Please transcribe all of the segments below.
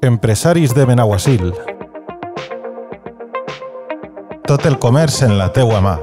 Empresaris de Benaguasil. Tot el comerç en la teua mà.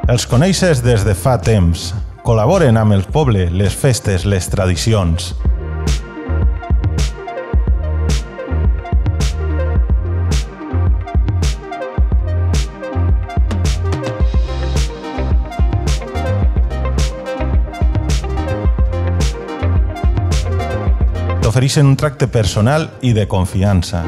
Els coneixes des de fa temps. Col·laboren amb el poble, les festes, les tradicions. T'ofereixen un tracte personal i de confiança.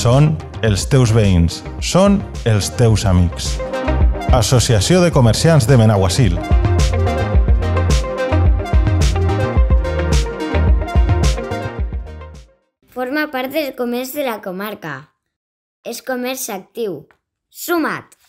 Són els teus veïns, són els teus amics. Associació de Comerciants de Benaguasil. Forma part del comerç de la comarca. És comerç actiu. Suma't!